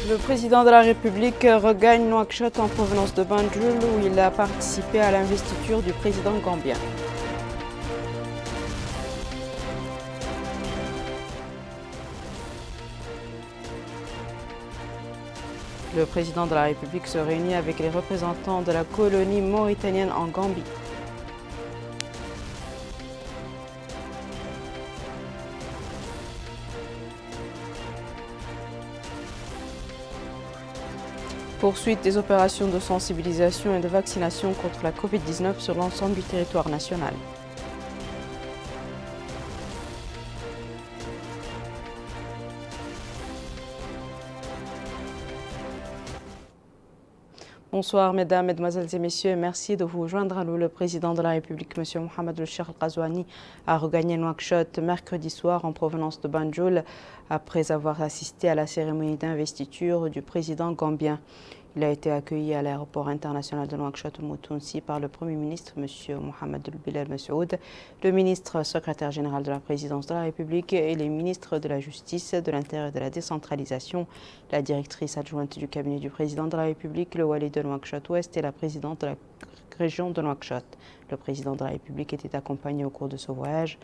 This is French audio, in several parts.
Le président de la République regagne Nouakchott en provenance de Banjul où il a participé à l'investiture du président gambien. Le président de la République se réunit avec les représentants de la colonie mauritanienne en Gambie. Poursuite des opérations de sensibilisation et de vaccination contre la Covid-19 sur l'ensemble du territoire national. Bonsoir mesdames, mesdemoiselles et messieurs, merci de vous joindre à nous. Le président de la République, M. Mohamed El-Cheikh Al-Ghazouani, a regagné Nouakchott mercredi soir en provenance de Banjul après avoir assisté à la cérémonie d'investiture du président gambien. Il a été accueilli à l'aéroport international de Nouakchott-Moutounsi par le Premier ministre, M. Mohamed El-Bilal Messoud, le ministre secrétaire général de la présidence de la République et les ministres de la Justice, de l'Intérieur et de la décentralisation, la directrice adjointe du cabinet du président de la République, le wali de Nouakchott-Ouest et la présidente de la région de Nouakchott. Le président de la République était accompagné au cours de ce voyage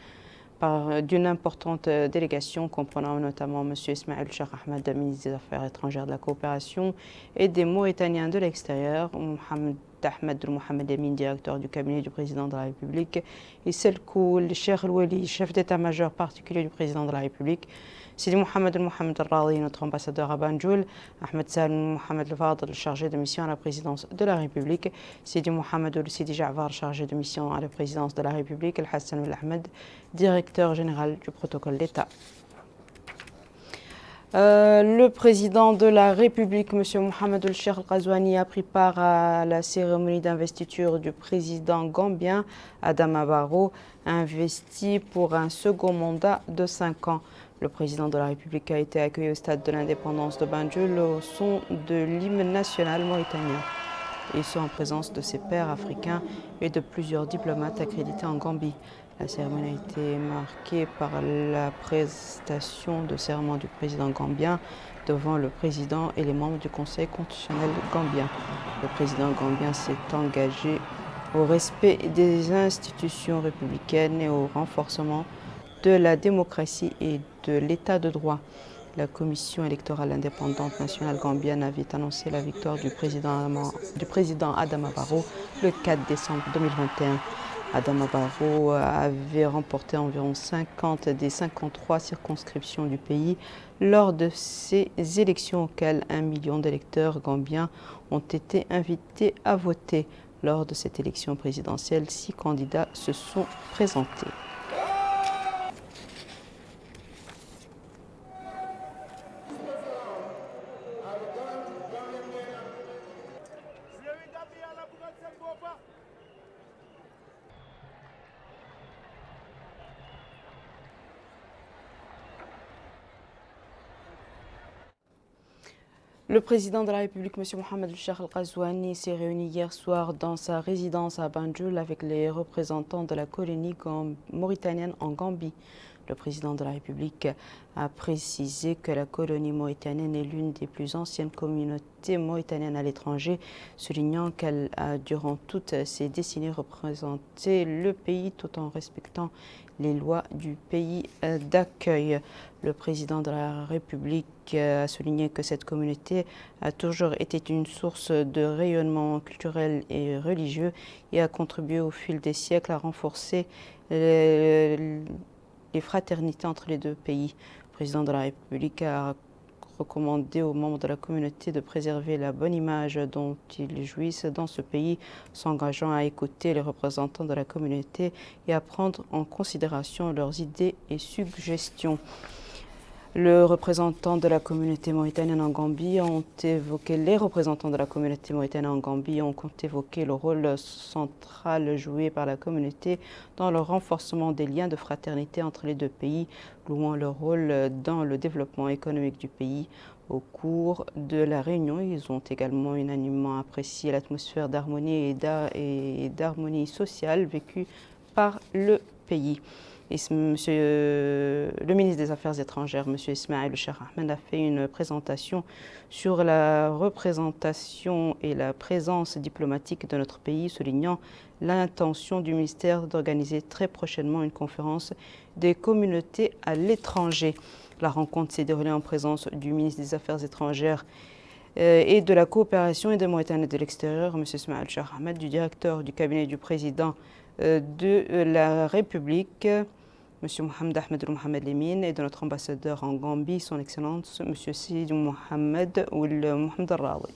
d'une importante délégation comprenant notamment M. Ismaël Cheikh Ahmed, ministre des Affaires étrangères de la coopération et des Mauritaniens de l'extérieur, Mohamed Ahmed Mohamed Amin, directeur du cabinet du président de la République, et Selkoul Cheikh El-Wali, chef d'état-major particulier du président de la République, Sidi Mohamed Mohamed Al-Radi, notre ambassadeur à Banjul, Ahmed Salim Mohamed El-Fadl, chargé de mission à la présidence de la République, Sidi Mohamed Sidi Ja'far, chargé de mission à la présidence de la République, El-Hassan El-Ahmed, directeur général du protocole d'État. Le président de la République, M. Mohamed El-Cheikh Al-Ghazouani, a pris part à la cérémonie d'investiture du président gambien, Adama Barrow, investi pour un second mandat de 5 ans. Le président de la République a été accueilli au stade de l'indépendance de Banjul au son de l'hymne national mauritanien. Ils sont en présence de ses pairs africains et de plusieurs diplomates accrédités en Gambie. La cérémonie a été marquée par la prestation de serment du président gambien devant le président et les membres du Conseil constitutionnel gambien. Le président gambien s'est engagé au respect des institutions républicaines et au renforcement de la démocratie et de l'état de droit. La commission électorale indépendante nationale gambienne avait annoncé la victoire du président Adama Barrow le 4 décembre 2021. Adama Barrow avait remporté environ 50 des 53 circonscriptions du pays lors de ces élections auxquelles 1 million d'électeurs gambiens ont été invités à voter. Lors de cette élection présidentielle, 6 candidats se sont présentés. Le président de la République, M. Mohamed El-Cheikh Al-Ghazouani, s'est réuni hier soir dans sa résidence à Banjul avec les représentants de la colonie mauritanienne en Gambie. Le président de la République a précisé que la colonie mauritanienne est l'une des plus anciennes communautés mauritaniennes à l'étranger, soulignant qu'elle a durant toutes ces décennies représenté le pays tout en respectant les lois du pays d'accueil. Le président de la République a souligné que cette communauté a toujours été une source de rayonnement culturel et religieux et a contribué au fil des siècles à renforcer les fraternités entre les deux pays. Le président de la République a recommandé aux membres de la communauté de préserver la bonne image dont ils jouissent dans ce pays, s'engageant à écouter les représentants de la communauté et à prendre en considération leurs idées et suggestions. Les représentants de la communauté mauritanienne en Gambie ont évoqué le rôle central joué par la communauté dans le renforcement des liens de fraternité entre les deux pays, louant leur rôle dans le développement économique du pays. Au cours de la réunion, ils ont également unanimement apprécié l'atmosphère d'harmonie et d'harmonie sociale vécue par le pays. Le ministre des Affaires étrangères, M. Ismaël El Cheikh Ahmed, a fait une présentation sur la représentation et la présence diplomatique de notre pays, soulignant l'intention du ministère d'organiser très prochainement une conférence des communautés à l'étranger. La rencontre s'est déroulée en présence du ministre des Affaires étrangères et de la coopération et de Mauritanie de l'extérieur, M. Ismaël El Cheikh Ahmed, du directeur du cabinet du président de la République, M. Mohamed Ahmed Mohamed Lemine, et de notre ambassadeur en Gambie, son Excellence, M. Sidi Mohamed Mohamed Al-Rawi.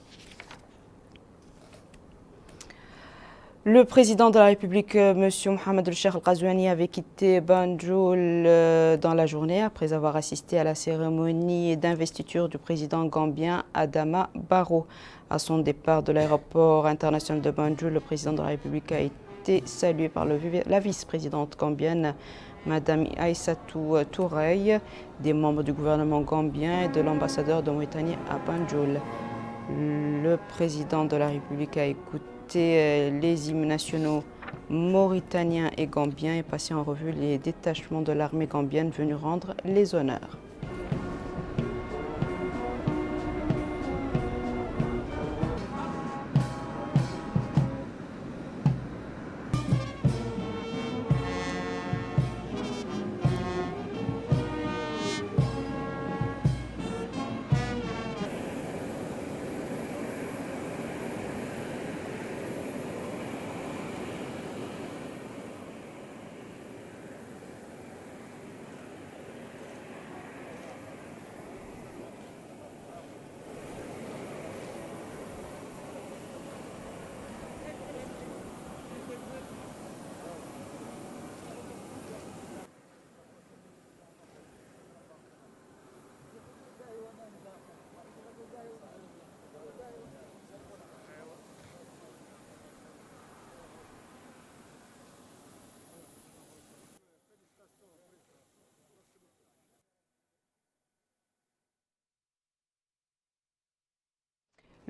Le président de la République, M. Mohamed El Cheikh Al-Ghazouani, avait quitté Banjul dans la journée après avoir assisté à la cérémonie d'investiture du président gambien Adama Barrow. À son départ de l'aéroport international de Banjul, le président de la République a été salué par la vice-présidente gambienne, Mme Aïssatou Touré, des membres du gouvernement gambien et de l'ambassadeur de Mauritanie à Banjul. Le président de la République a écouté les hymnes nationaux mauritaniens et gambiens et passé en revue les détachements de l'armée gambienne venus rendre les honneurs.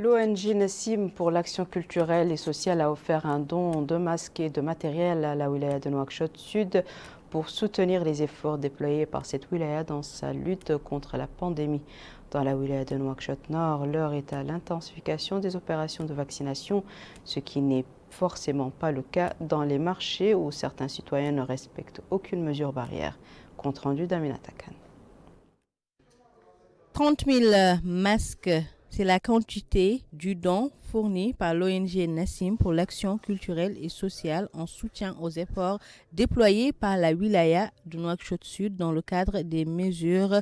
L'ONG Nassim pour l'action culturelle et sociale a offert un don de masques et de matériel à la wilaya de Nouakchott Sud pour soutenir les efforts déployés par cette wilaya dans sa lutte contre la pandémie. Dans la wilaya de Nouakchott Nord, l'heure est à l'intensification des opérations de vaccination, ce qui n'est forcément pas le cas dans les marchés où certains citoyens ne respectent aucune mesure barrière. Compte rendu d'Aminata Khan. 30 000 masques. C'est la quantité du don fourni par l'ONG Nassim pour l'action culturelle et sociale en soutien aux efforts déployés par la wilaya de Nouakchott Sud dans le cadre des mesures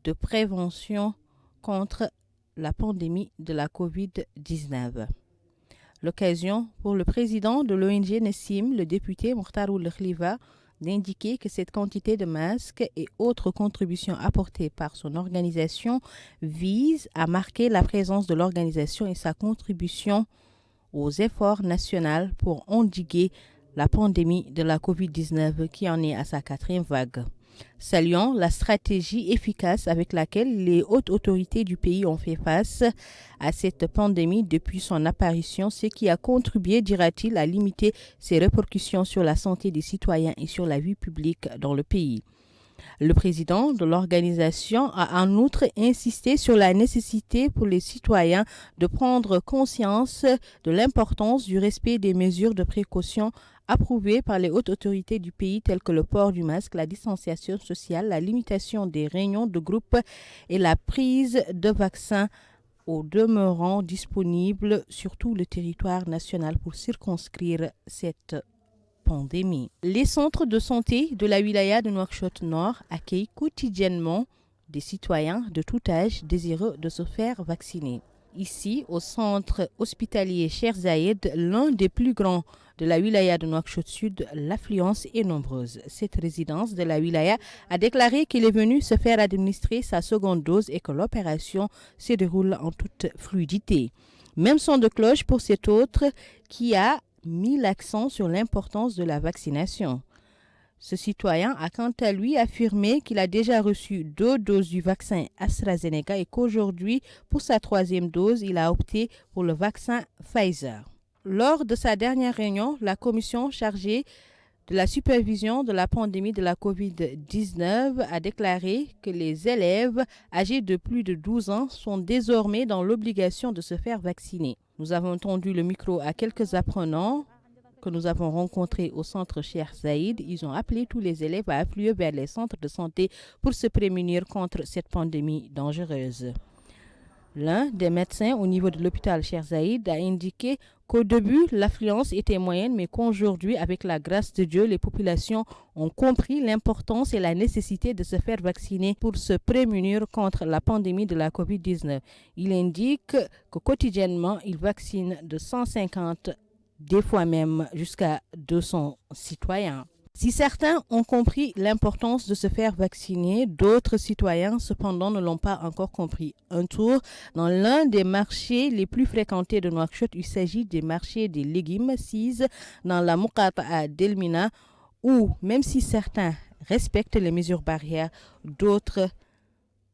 de prévention contre la pandémie de la Covid-19. L'occasion pour le président de l'ONG Nassim, le député Mokhtaroul Khlifa, d'indiquer que cette quantité de masques et autres contributions apportées par son organisation vise à marquer la présence de l'organisation et sa contribution aux efforts nationaux pour endiguer la pandémie de la COVID-19 qui en est à sa 4e vague. Saluant la stratégie efficace avec laquelle les hautes autorités du pays ont fait face à cette pandémie depuis son apparition, ce qui a contribué, dira-t-il, à limiter ses répercussions sur la santé des citoyens et sur la vie publique dans le pays. Le président de l'organisation a en outre insisté sur la nécessité pour les citoyens de prendre conscience de l'importance du respect des mesures de précaution approuvées par les hautes autorités du pays telles que le port du masque, la distanciation sociale, la limitation des réunions de groupe et la prise de vaccins au demeurant disponibles sur tout le territoire national pour circonscrire cette pandémie. Les centres de santé de la wilaya de Nouakchott Nord accueillent quotidiennement des citoyens de tout âge désireux de se faire vacciner. Ici, au centre hospitalier Cheikh Zayed, l'un des plus grands de la wilaya de Nouakchott Sud, l'affluence est nombreuse. Cette résidence de la wilaya a déclaré qu'il est venu se faire administrer sa seconde dose et que l'opération se déroule en toute fluidité. Même son de cloche pour cet autre qui a mis l'accent sur l'importance de la vaccination. Ce citoyen a quant à lui affirmé qu'il a déjà reçu 2 doses du vaccin AstraZeneca et qu'aujourd'hui, pour sa 3e dose, il a opté pour le vaccin Pfizer. Lors de sa dernière réunion, la commission chargée de la supervision de la pandémie de la COVID-19 a déclaré que les élèves âgés de plus de 12 ans sont désormais dans l'obligation de se faire vacciner. Nous avons tendu le micro à quelques apprenants que nous avons rencontrés au centre Cheikh Zayed. Ils ont appelé tous les élèves à affluer vers les centres de santé pour se prémunir contre cette pandémie dangereuse. L'un des médecins au niveau de l'hôpital Cheikh Zayed a indiqué qu'au début, l'affluence était moyenne, mais qu'aujourd'hui, avec la grâce de Dieu, les populations ont compris l'importance et la nécessité de se faire vacciner pour se prémunir contre la pandémie de la COVID-19. Il indique que quotidiennement, il vaccine de 150, des fois même jusqu'à 200 citoyens. Si certains ont compris l'importance de se faire vacciner, d'autres citoyens cependant ne l'ont pas encore compris. Un tour dans l'un des marchés les plus fréquentés de Nouakchott, il s'agit des marchés des légumes SIS dans la Moukata'a d'Elmina, où même si certains respectent les mesures barrières, d'autres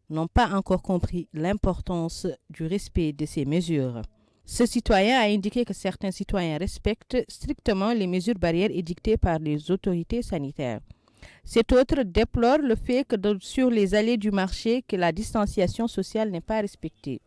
n'ont pas encore compris l'importance du respect de ces mesures. Ce citoyen a indiqué que certains citoyens respectent strictement les mesures barrières édictées par les autorités sanitaires. Cet autre déplore le fait que sur les allées du marché, que la distanciation sociale n'est pas respectée.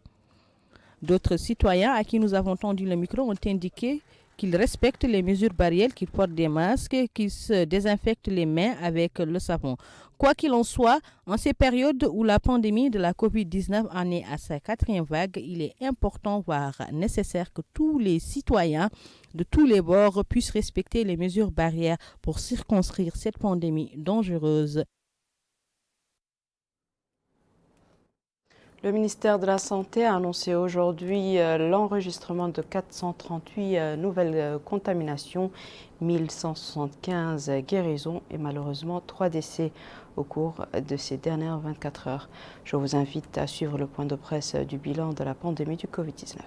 D'autres citoyens à qui nous avons tendu le micro ont indiqué qu'ils respectent les mesures barrières, qu'ils portent des masques, qu'ils se désinfectent les mains avec le savon. Quoi qu'il en soit, en ces périodes où la pandémie de la COVID-19 en est à sa 4e vague, il est important, voire nécessaire, que tous les citoyens de tous les bords puissent respecter les mesures barrières pour circonscrire cette pandémie dangereuse. Le ministère de la Santé a annoncé aujourd'hui l'enregistrement de 438 nouvelles contaminations, 1175 guérisons et malheureusement 3 décès au cours de ces dernières 24 heures. Je vous invite à suivre le point de presse du bilan de la pandémie du Covid-19.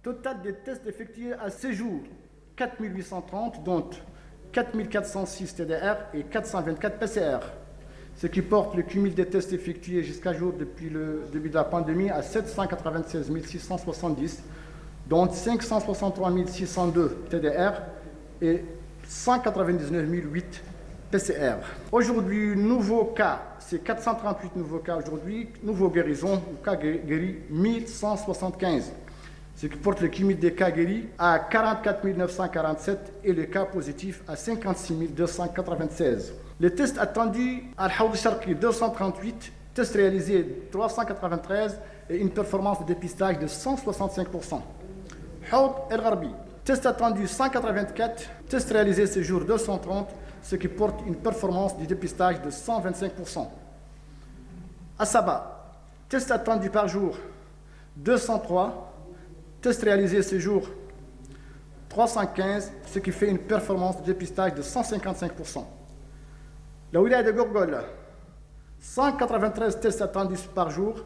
Total des tests effectués à ce jour, 4830, dont 4406 TDR et 424 PCR. Ce qui porte le cumul des tests effectués jusqu'à jour depuis le début de la pandémie à 796 670, dont 563 602 TDR et 199 008 PCR. Aujourd'hui, nouveaux cas, c'est 438 nouveaux cas aujourd'hui, nouveaux guérisons, cas guéris 1175. Ce qui porte le cumul des cas guéris à 44 947 et les cas positifs à 56 296. Les tests attendus à Al-Haoud Sharqi 238, tests réalisés 393 et une performance de dépistage de 165%. Haoud El Gharbi, tests attendus 184, tests réalisés ce jour 230, ce qui porte une performance du dépistage de 125%. Asaba, tests attendus par jour 203, tests réalisés ce jour 315, ce qui fait une performance de dépistage de 155%. La wilaya de Gorgol, 193 tests attendus par jour,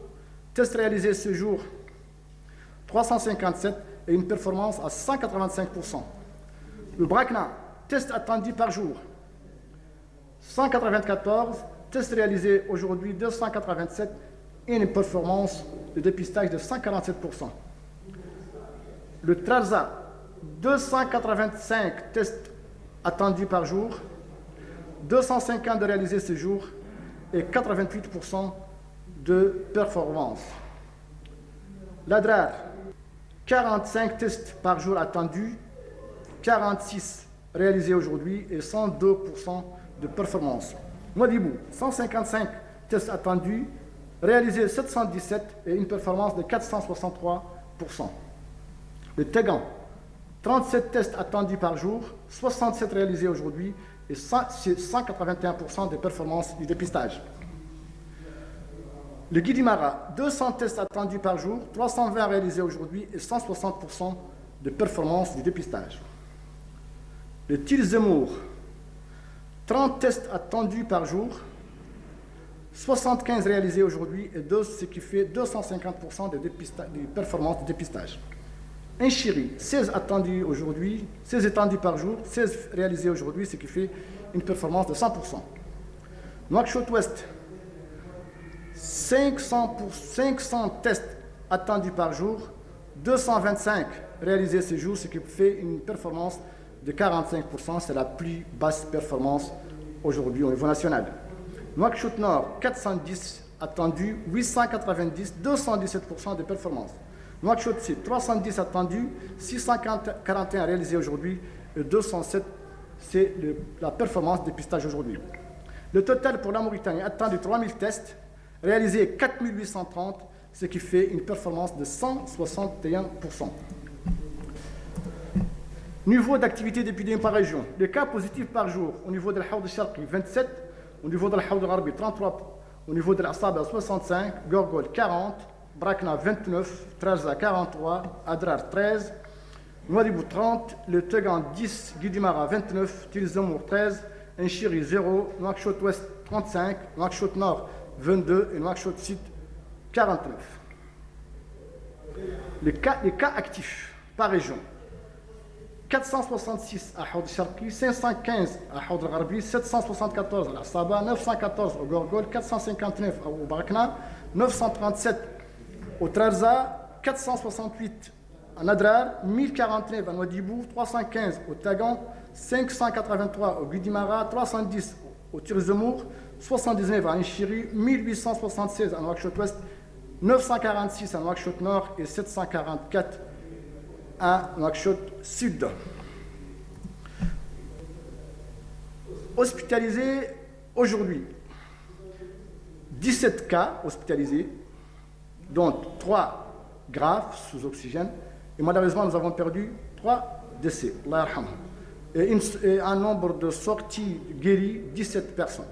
tests réalisés ce jour 357 et une performance à 185%. Le Brakna, tests attendus par jour 194, tests réalisés aujourd'hui 287 et une performance de dépistage de 147%. Le Trarza, 285 tests attendus par jour, 250 de réalisés ce jour et 88% de performance. L'Adrar, 45 tests par jour attendus, 46 réalisés aujourd'hui et 102% de performance. Modibou, 155 tests attendus, réalisés 717 et une performance de 463%. Le Tegan, 37 tests attendus par jour, 67 réalisés aujourd'hui et 181% de performance du dépistage. Le Guidimara, 200 tests attendus par jour, 320 réalisés aujourd'hui et 160% de performance du dépistage. Le Tir-Zemour, 30 tests attendus par jour, 75 réalisés aujourd'hui et ce qui fait 250% de performance du dépistage. Inchiri, 16 attendus aujourd'hui, 16 attendus par jour, 16 réalisés aujourd'hui, ce qui fait une performance de 100%. Nouakchott Ouest, 500 tests attendus par jour, 225 réalisés ce jour, ce qui fait une performance de 45%. C'est la plus basse performance aujourd'hui au niveau national. Nouakchott Nord, 410 attendus, 890, 217% de performance. Nouakchott Sud, 310 attendus, 641 réalisés aujourd'hui, et 207, c'est la performance des pistages aujourd'hui. Le total pour la Mauritanie attendu 3000 tests, réalisés 4830, ce qui fait une performance de 161%. Niveau d'activité d'épidémie par région. Les cas positifs par jour au niveau de l'Haoud al-Sharqi, 27, au niveau de l'Haoud al-Gharbi, 33, au niveau de l'Asaba, 65, Gorgol, 40, Brakna, 29, Trarza, 43, Adrar, 13, Nouadhibou, 30, le Tegan, 10, Guidimara, 29, Tilzemour, 13, Enchiri, 0, Nouakchott Ouest, 35, Nouakchott Nord, 22 et Nouakchott Sud, 49. Les cas actifs par région. 466 à Haoud al-Sharqi, 515 à Haoud al-Gharbi, 774 à l'Asaba, 914 au Gorgol, 459 au Brakna, 937 au Trarza, 468 à Nadrar, 1049 à Nouadhibou, 315 au Tagan, 583 au Guidimara, 310 au Tirzemour, 79 à Enchiri, 1876 à Nouakchott Ouest, 946 à Nouakchott Nord et 744 à Nouakchott Sud. Hospitalisés aujourd'hui, 17 cas hospitalisés, dont 3 graves sous oxygène, et malheureusement nous avons perdu 3 décès, Allah yarhamhum, et un nombre de sorties guéries, 17 personnes.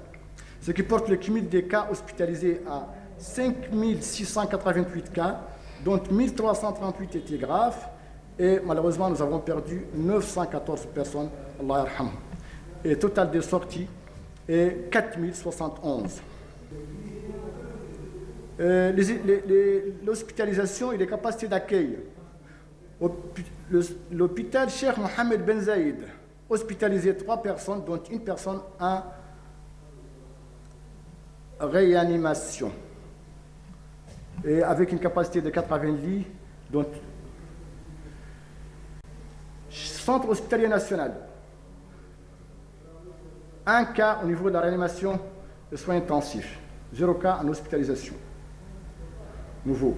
Ce qui porte le cumul des cas hospitalisés à 5688 cas, dont 1338 étaient graves, et malheureusement nous avons perdu 914 personnes, Allah yarhamhum. Et le total des sorties est 4071. L'hospitalisation et les capacités d'accueil. L'hôpital Cheikh Mohammed Ben Zayed, hospitalisé 3 personnes, dont une personne en réanimation, et avec une capacité de 80 lits, dont Centre hospitalier national, 1 cas au niveau de la réanimation de soins intensifs, 0 cas en hospitalisation. Nouveau.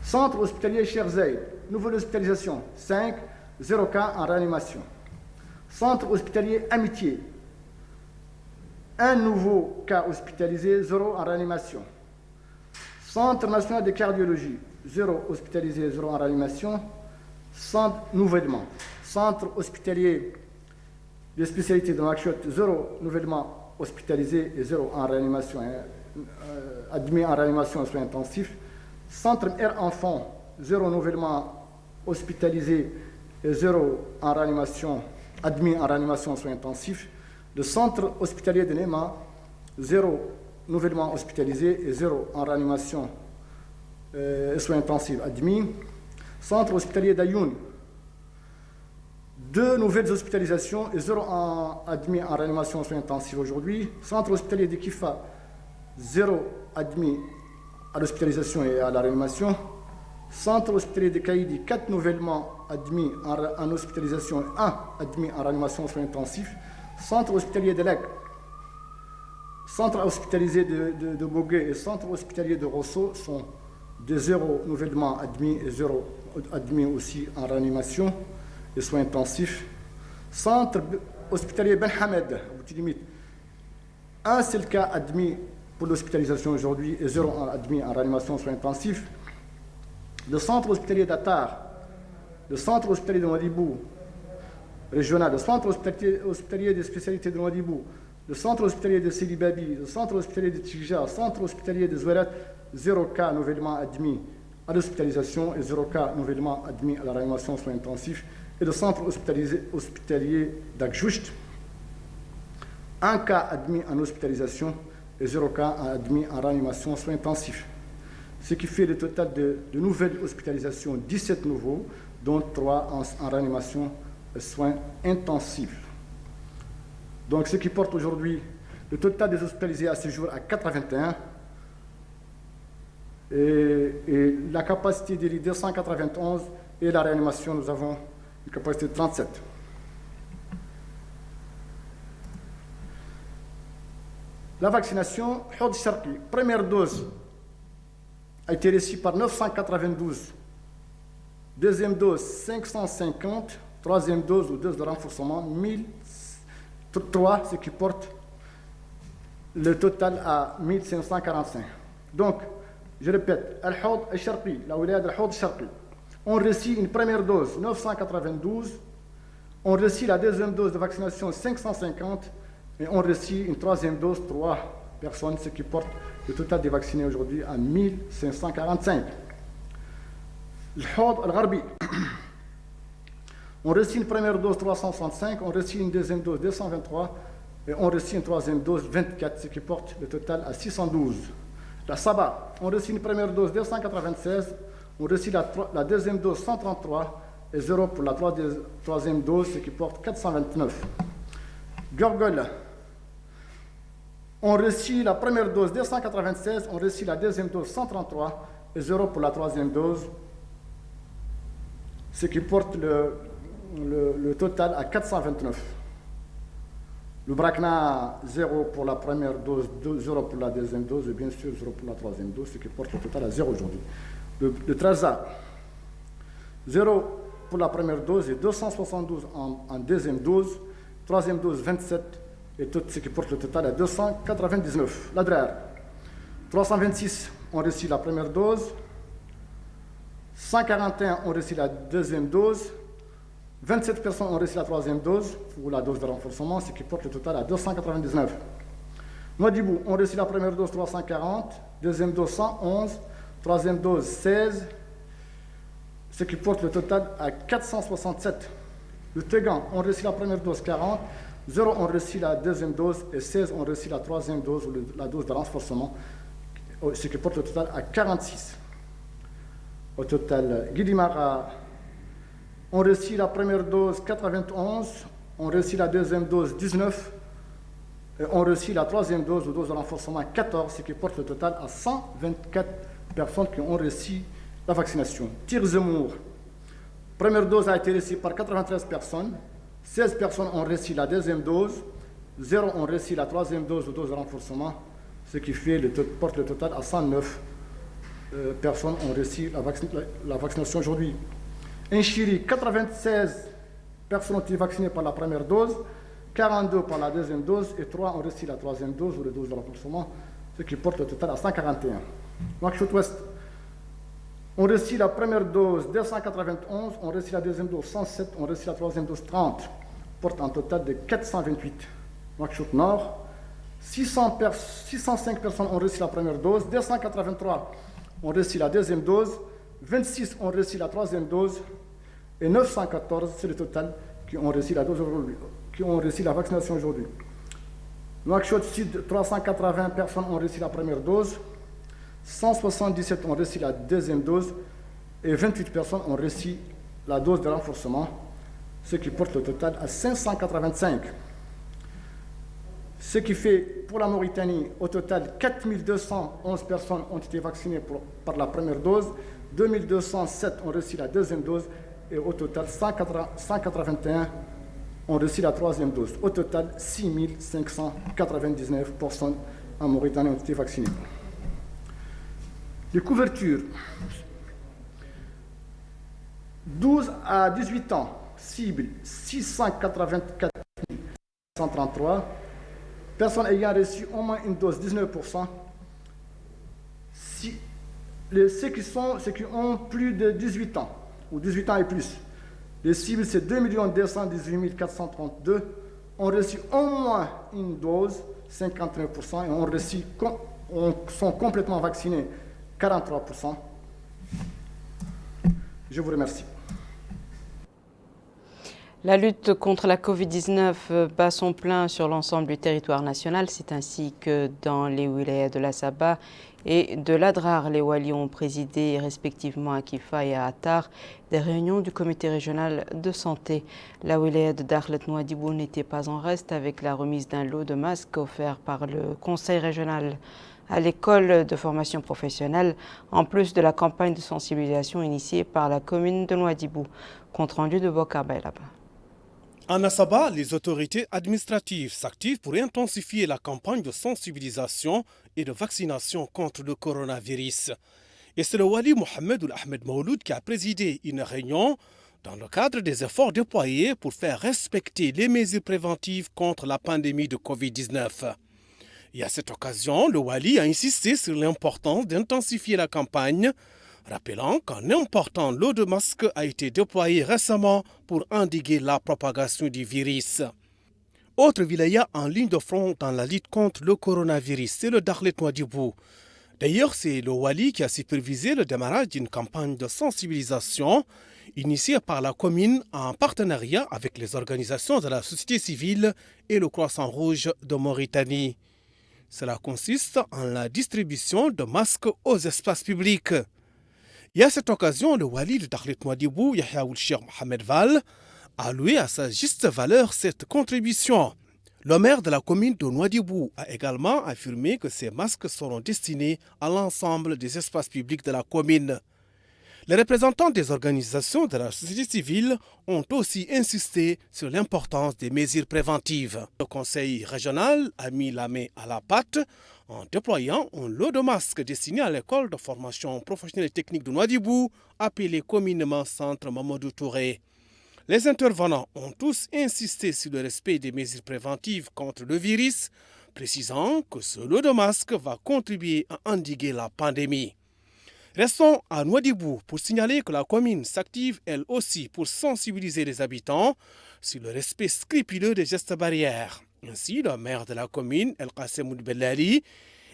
Centre hospitalier Cheikh Zayed, nouvelle hospitalisation, 5, 0 cas en réanimation. Centre hospitalier Amitié, 1 nouveau cas hospitalisé, 0 en réanimation. Centre national de cardiologie, 0 hospitalisé, 0 en réanimation. Centre nouvellement. Centre hospitalier de spécialité de Nouakchott, 0 nouvellement hospitalisé et 0 en réanimation, admis en réanimation en soins intensifs. Centre Mère Enfant, 0 nouvellement hospitalisé et 0 en réanimation, admis en réanimation en soins intensifs. Le centre hospitalier de Néma, 0 nouvellement hospitalisé et 0 en réanimation et soins intensifs admis. Centre hospitalier d'Ayoun, 2 nouvelles hospitalisations et 0 admis en réanimation et soins intensifs aujourd'hui. Centre hospitalier de Kifa, 0 admis à l'hospitalisation et à la réanimation. Centre hospitalier de Kaïdi, 4 nouvellement admis en hospitalisation et 1 admis en réanimation et soins intensifs. Centre hospitalier de Lec, centre hospitalisé de Bogué et centre hospitalier de Rosso sont de 0 nouvellement admis et 0 admis aussi en réanimation et soins intensifs. Centre hospitalier Ben Hamed, un seul cas admis pour l'hospitalisation aujourd'hui et 0 admis en réanimation et soins intensifs. Le centre hospitalier d'Attar, le centre hospitalier de Nouadhibou régional, le centre hospitalier de spécialité de Nouadhibou, le centre hospitalier de Sidi Babi, le centre hospitalier de Tija, le centre hospitalier de Zouerat, 0 cas nouvellement admis à l'hospitalisation et 0 cas nouvellement admis à la réanimation soins intensifs. Et le centre hospitalier d'Akjoucht, 1 cas admis en hospitalisation et 0 cas admis en réanimation soins intensifs. Ce qui fait le total de nouvelles hospitalisations, 17 nouveaux, dont 3 en réanimation et soins intensifs. Donc ce qui porte aujourd'hui le total des hospitalisés à ce jour à 81 et la capacité des lits 291 et la réanimation, nous avons une capacité de 37. La vaccination, Hod Sharqi, première dose a été reçue par 992, deuxième dose 550, troisième dose ou dose de renforcement 1003, ce qui porte le total à 1545. Donc, je répète, Al-Hod Al-Sharqi, la wilaya d'Al-Hod Al-Sharqi, on reçut une première dose 992, on reçut la deuxième dose de vaccination 550 et on reçut une troisième dose 3 personnes, ce qui porte le total des vaccinés aujourd'hui à 1545. Al-Hod Al-Gharbi, on reçut une première dose 365, on reçut une deuxième dose 223 et on reçut une troisième dose 24, ce qui porte le total à 612. La Saba, on reçut une première dose 296, on reçut la deuxième dose 133 et 0 pour la troisième dose, ce qui porte 429. Gorgol, on reçut la première dose 296, on reçut la deuxième dose 133 et 0 pour la troisième dose, ce qui porte le total à 429. Le Brakna, 0 pour la première dose, 0 pour la deuxième dose et bien sûr 0 pour la troisième dose, ce qui porte le total à 0 aujourd'hui. Le Traza, 0 pour la première dose et 272 en deuxième dose, troisième dose 27 et tout ce qui porte le total à 299. L'Adrar, 326 ont reçu la première dose, 141 ont reçu la deuxième dose, 27 personnes ont reçu la troisième dose, ou la dose de renforcement, ce qui porte le total à 299. Nouadhibou ont reçu la première dose 340, deuxième dose 111, troisième dose 16, ce qui porte le total à 467. Le Tegan ont reçu la première dose 40, 0 ont reçu la deuxième dose et 16 ont reçu la troisième dose ou la dose de renforcement, ce qui porte le total à 46. Au total, Guidimara ont reçu la première dose 91, ont reçu la deuxième dose 19, et ont reçu la troisième dose ou dose de renforcement 14, ce qui porte le total à 124 personnes qui ont reçu la vaccination. Tir-Zemour, première dose a été reçue par 93 personnes, 16 personnes ont reçu la deuxième dose, 0 ont reçu la troisième dose ou dose de renforcement, ce qui porte le total à 109 personnes ont reçu la vaccination aujourd'hui. Inchiri, 96 personnes ont été vaccinées par la première dose, 42 par la deuxième dose et 3 ont reçu la troisième dose ou la dose de renforcement, ce qui porte le total à 141. Nouakchott-Ouest ont reçu la première dose 291, ont reçu la deuxième dose 107, ont reçu la troisième dose 30, porte un total de 428. Nouakchott-Nord, 605 personnes ont reçu la première dose, 283 ont reçu la deuxième dose, 26 ont reçu la troisième dose et 914, c'est le total qui ont reçu la dose aujourd'hui, qui ont reçu la vaccination aujourd'hui. Nouakchott-Sud, 380 personnes ont reçu la première dose, 177 ont reçu la deuxième dose et 28 personnes ont reçu la dose de renforcement, ce qui porte le total à 585. Ce qui fait pour la Mauritanie, au total, 4211 personnes ont été vaccinées par la première dose, 2207 ont reçu la deuxième dose et au total, 181 ont reçu la troisième dose. Au total, 6599 personnes en Mauritanie ont été vaccinées. Les couvertures. 12 à 18 ans, cible 684 133. Personnes ayant reçu au moins une dose, 19%. Ceux qui ont plus de 18 ans, ou 18 ans et plus, les cibles, c'est 2 218 432, ont reçu au moins une dose, 59%, et sont complètement vaccinés, 43%. Je vous remercie. La lutte contre la Covid-19 bat son plein sur l'ensemble du territoire national. C'est ainsi que dans les wilayas de la Saba et de l'Adrar, les walis ont présidé respectivement à Kifa et à Attar des réunions du comité régional de santé. La wilaya de Dakhlet Nouadhibou n'était pas en reste avec la remise d'un lot de masques offert par le conseil régional à l'école de formation professionnelle, en plus de la campagne de sensibilisation initiée par la commune de Nouadhibou. Compte rendu de Bokar Baylaba. En Assaba, les autorités administratives s'activent pour intensifier la campagne de sensibilisation et de vaccination contre le coronavirus. Et c'est le Wali Mohamed Ahmed Mouloud qui a présidé une réunion dans le cadre des efforts déployés pour faire respecter les mesures préventives contre la pandémie de Covid-19. Et à cette occasion, le Wali a insisté sur l'importance d'intensifier la campagne, rappelant qu'un important lot de masques a été déployé récemment pour endiguer la propagation du virus. Autre wilaya en ligne de front dans la lutte contre le coronavirus, c'est le Dakhlet Nouadhibou. D'ailleurs, c'est le Wali qui a supervisé le démarrage d'une campagne de sensibilisation initiée par la commune en partenariat avec les organisations de la société civile et le Croissant Rouge de Mauritanie. Cela consiste en la distribution de masques aux espaces publics. Et à cette occasion, le Wali de Dakhlet Nouadhibou, Yahya Ould Cheikh Mohamed Val, a loué à sa juste valeur cette contribution. Le maire de la commune de Nouadhibou a également affirmé que ces masques seront destinés à l'ensemble des espaces publics de la commune. Les représentants des organisations de la société civile ont aussi insisté sur l'importance des mesures préventives. Le conseil régional a mis la main à la pâte en déployant un lot de masques destinés à l'école de formation professionnelle et technique de Nouadhibou, appelée communément Centre Mamadou Touré. Les intervenants ont tous insisté sur le respect des mesures préventives contre le virus, précisant que ce lot de masques va contribuer à endiguer la pandémie. Restons à Nouadhibou pour signaler que la commune s'active elle aussi pour sensibiliser les habitants sur le respect scrupuleux des gestes barrières. Ainsi, le maire de la commune, El Qassem Ould Bellali,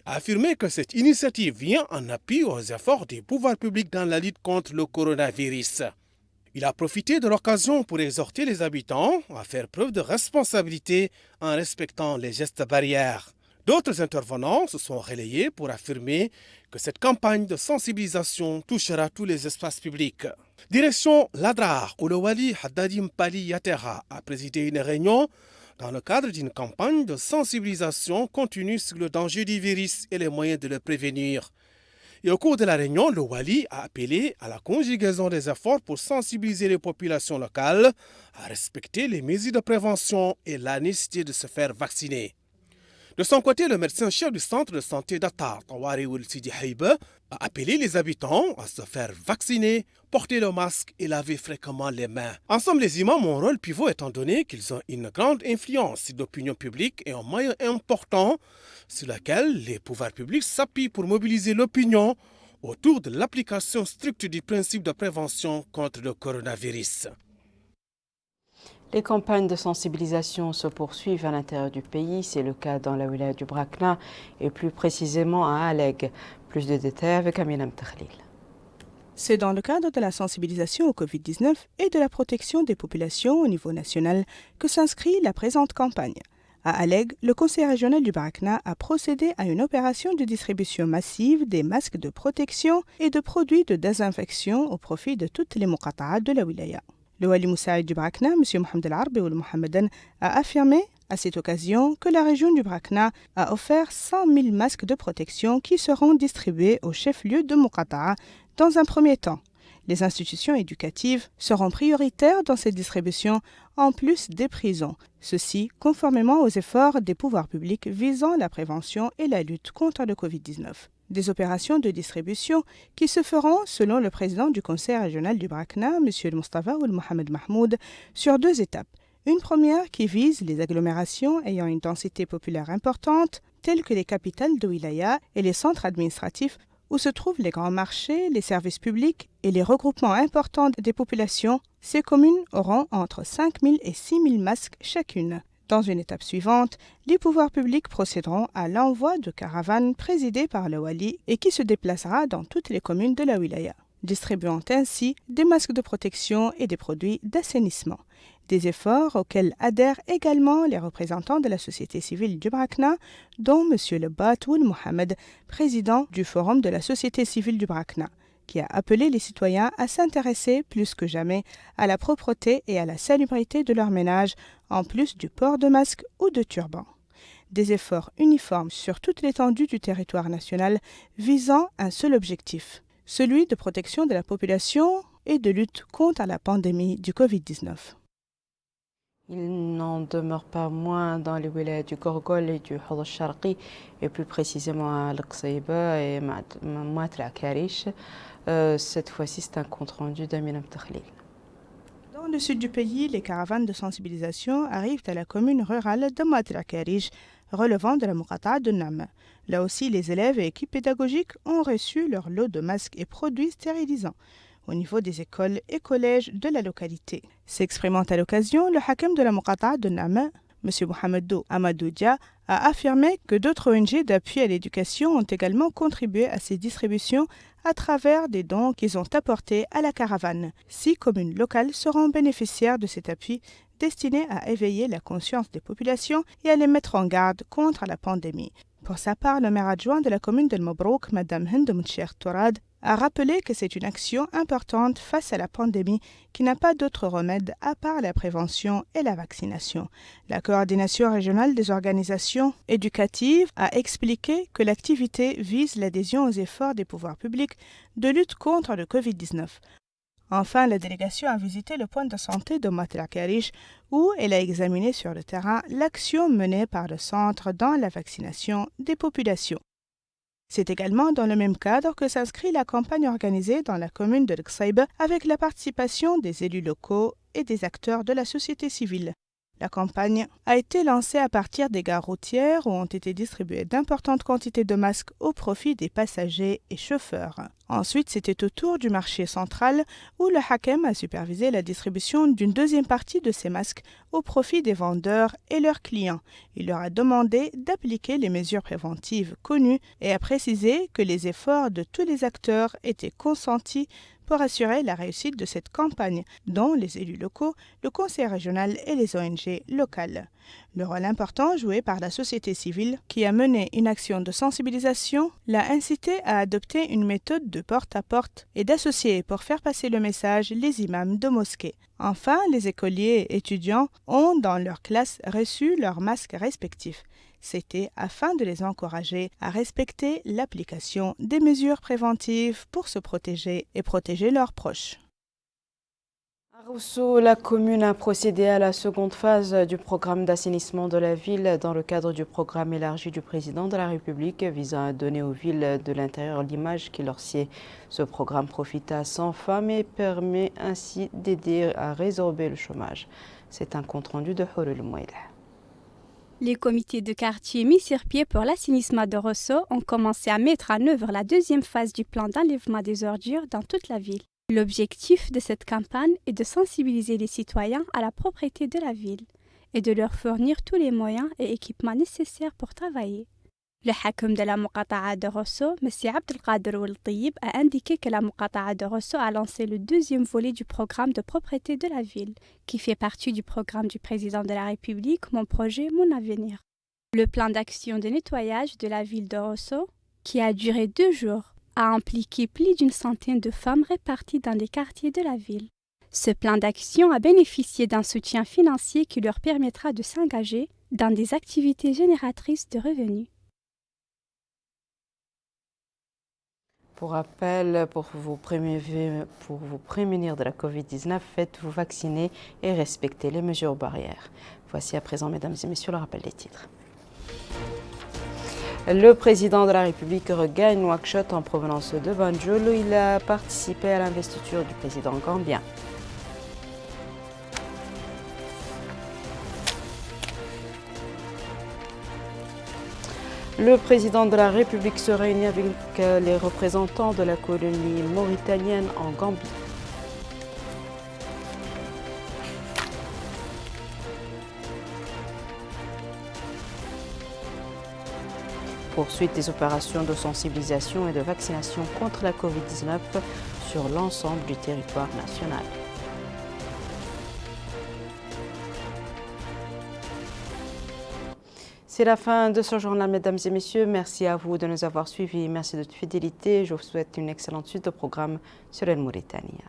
a affirmé que cette initiative vient en appui aux efforts des pouvoirs publics dans la lutte contre le coronavirus. Il a profité de l'occasion pour exhorter les habitants à faire preuve de responsabilité en respectant les gestes barrières. D'autres intervenants se sont relayés pour affirmer que cette campagne de sensibilisation touchera tous les espaces publics. Direction Ladrar, où le Wali Haddadi Mpali Yatera a présidé une réunion dans le cadre d'une campagne de sensibilisation continue sur le danger du virus et les moyens de le prévenir. Et au cours de la réunion, le Wali a appelé à la conjugaison des efforts pour sensibiliser les populations locales à respecter les mesures de prévention et la nécessité de se faire vacciner. De son côté, le médecin-chef du centre de santé d'Attar, Tawari Ould Sidi Haïba, a appelé les habitants à se faire vacciner, porter le masque et laver fréquemment les mains. En somme, les imams ont un rôle pivot étant donné qu'ils ont une grande influence sur l'opinion publique et un moyen important sur lequel les pouvoirs publics s'appuient pour mobiliser l'opinion autour de l'application stricte du principe de prévention contre le coronavirus. Les campagnes de sensibilisation se poursuivent à l'intérieur du pays. C'est le cas dans la wilaya du Brakna et plus précisément à Aleg. Plus de détails avec Amina Mtakhlil. C'est dans le cadre de la sensibilisation au Covid-19 et de la protection des populations au niveau national que s'inscrit la présente campagne. À Aleg, le conseil régional du Brakna a procédé à une opération de distribution massive des masques de protection et de produits de désinfection au profit de toutes les muqata'at de la wilaya. Le Wali Moussaïd du Brakna, M. Mohamed El Arbi Ould Mohamedan, a affirmé à cette occasion que la région du Brakna a offert 100 000 masques de protection qui seront distribués au chef-lieu de Muqata'a dans un premier temps. Les institutions éducatives seront prioritaires dans cette distribution en plus des prisons, ceci conformément aux efforts des pouvoirs publics visant la prévention et la lutte contre le Covid-19. Des opérations de distribution qui se feront, selon le président du conseil régional du Brakna, M. Mustafa Ould Mohamed Mahmoud, sur 2 étapes. Une première qui vise les agglomérations ayant une densité populaire importante, telles que les capitales de wilaya et les centres administratifs où se trouvent les grands marchés, les services publics et les regroupements importants des populations. Ces communes auront entre 5 000 et 6 000 masques chacune. Dans une étape suivante, les pouvoirs publics procéderont à l'envoi de caravanes présidées par le Wali et qui se déplacera dans toutes les communes de la wilaya, distribuant ainsi des masques de protection et des produits d'assainissement. Des efforts auxquels adhèrent également les représentants de la société civile du Brakna, dont M. Lebat Ould Mohamed, président du Forum de la société civile du Brakna, qui a appelé les citoyens à s'intéresser plus que jamais à la propreté et à la salubrité de leur ménage, en plus du port de masque ou de turban. Des efforts uniformes sur toute l'étendue du territoire national visant un seul objectif, celui de protection de la population et de lutte contre la pandémie du Covid-19. Il n'en demeure pas moins dans les wilayas du Gorgol et du Houd al-Sharqi, et plus précisément à Al-Qsayba et Mouat al-Karish. Cette fois-ci, c'est un compte-rendu d'Amina Mtakhlil. Dans le sud du pays, les caravanes de sensibilisation arrivent à la commune rurale de Mouat al-Karish, relevant de la Muqata'a de Nam. Là aussi, les élèves et équipes pédagogiques ont reçu leur lot de masques et produits stérilisants au niveau des écoles et collèges de la localité. S'exprimant à l'occasion, le hakem de la Muqata'a de Nam, M. Mohamedou Amadou Dia, a affirmé que d'autres ONG d'appui à l'éducation ont également contribué à ces distributions à travers des dons qu'ils ont apportés à la caravane. 6 communes locales seront bénéficiaires de cet appui destiné à éveiller la conscience des populations et à les mettre en garde contre la pandémie. Pour sa part, le maire adjoint de la commune d'El Mabrouk, Mme Hind Moutcher Tourad, a rappelé que c'est une action importante face à la pandémie qui n'a pas d'autre remède à part la prévention et la vaccination. La coordination régionale des organisations éducatives a expliqué que l'activité vise l'adhésion aux efforts des pouvoirs publics de lutte contre le Covid-19. Enfin, la délégation a visité le point de santé de Mouat al-Karish où elle a examiné sur le terrain l'action menée par le centre dans la vaccination des populations. C'est également dans le même cadre que s'inscrit la campagne organisée dans la commune de Al-Qsayba avec la participation des élus locaux et des acteurs de la société civile. La campagne a été lancée à partir des gares routières où ont été distribuées d'importantes quantités de masques au profit des passagers et chauffeurs. Ensuite, c'était au tour du marché central où le hakem a supervisé la distribution d'une deuxième partie de ces masques au profit des vendeurs et leurs clients. Il leur a demandé d'appliquer les mesures préventives connues et a précisé que les efforts de tous les acteurs étaient consentis pour assurer la réussite de cette campagne, dont les élus locaux, le conseil régional et les ONG locales. Le rôle important joué par la société civile, qui a mené une action de sensibilisation, l'a incité à adopter une méthode de porte-à-porte et d'associer pour faire passer le message les imams de mosquées. Enfin, les écoliers et étudiants ont dans leur classe reçu leurs masques respectifs. C'était afin de les encourager à respecter l'application des mesures préventives pour se protéger et protéger leurs proches. À Rosso, la commune a procédé à la seconde phase du programme d'assainissement de la ville dans le cadre du programme élargi du président de la République visant à donner aux villes de l'intérieur l'image qui leur sied. Ce programme profite à 100 femmes et permet ainsi d'aider à résorber le chômage. C'est un compte-rendu de Hourul Mouïla. Les comités de quartier mis sur pied pour l'assainissement de Rosso ont commencé à mettre en œuvre la deuxième phase du plan d'enlèvement des ordures dans toute la ville. L'objectif de cette campagne est de sensibiliser les citoyens à la propreté de la ville et de leur fournir tous les moyens et équipements nécessaires pour travailler. Le hakem de la Muqata'a de Rosso, M. Abdelkader Oueltayib, a indiqué que la Muqata'a de Rosso a lancé le deuxième volet du programme de propreté de la ville, qui fait partie du programme du président de la République, Mon projet, mon avenir. Le plan d'action de nettoyage de la ville de Rosso, qui a duré 2 jours, a impliqué plus d'une centaine de femmes réparties dans les quartiers de la ville. Ce plan d'action a bénéficié d'un soutien financier qui leur permettra de s'engager dans des activités génératrices de revenus. Pour rappel, pour vous prémunir de la Covid-19, faites-vous vacciner et respectez les mesures barrières. Voici à présent, mesdames et messieurs, le rappel des titres. Le président de la République regagne Nouakchott en provenance de Banjul où il a participé à l'investiture du président gambien. Le président de la République se réunit avec les représentants de la colonie mauritanienne en Gambie. Poursuite des opérations de sensibilisation et de vaccination contre la Covid-19 sur l'ensemble du territoire national. C'est la fin de ce journal, mesdames et messieurs. Merci à vous de nous avoir suivis. Merci de votre fidélité. Je vous souhaite une excellente suite de programme sur El Mauritania.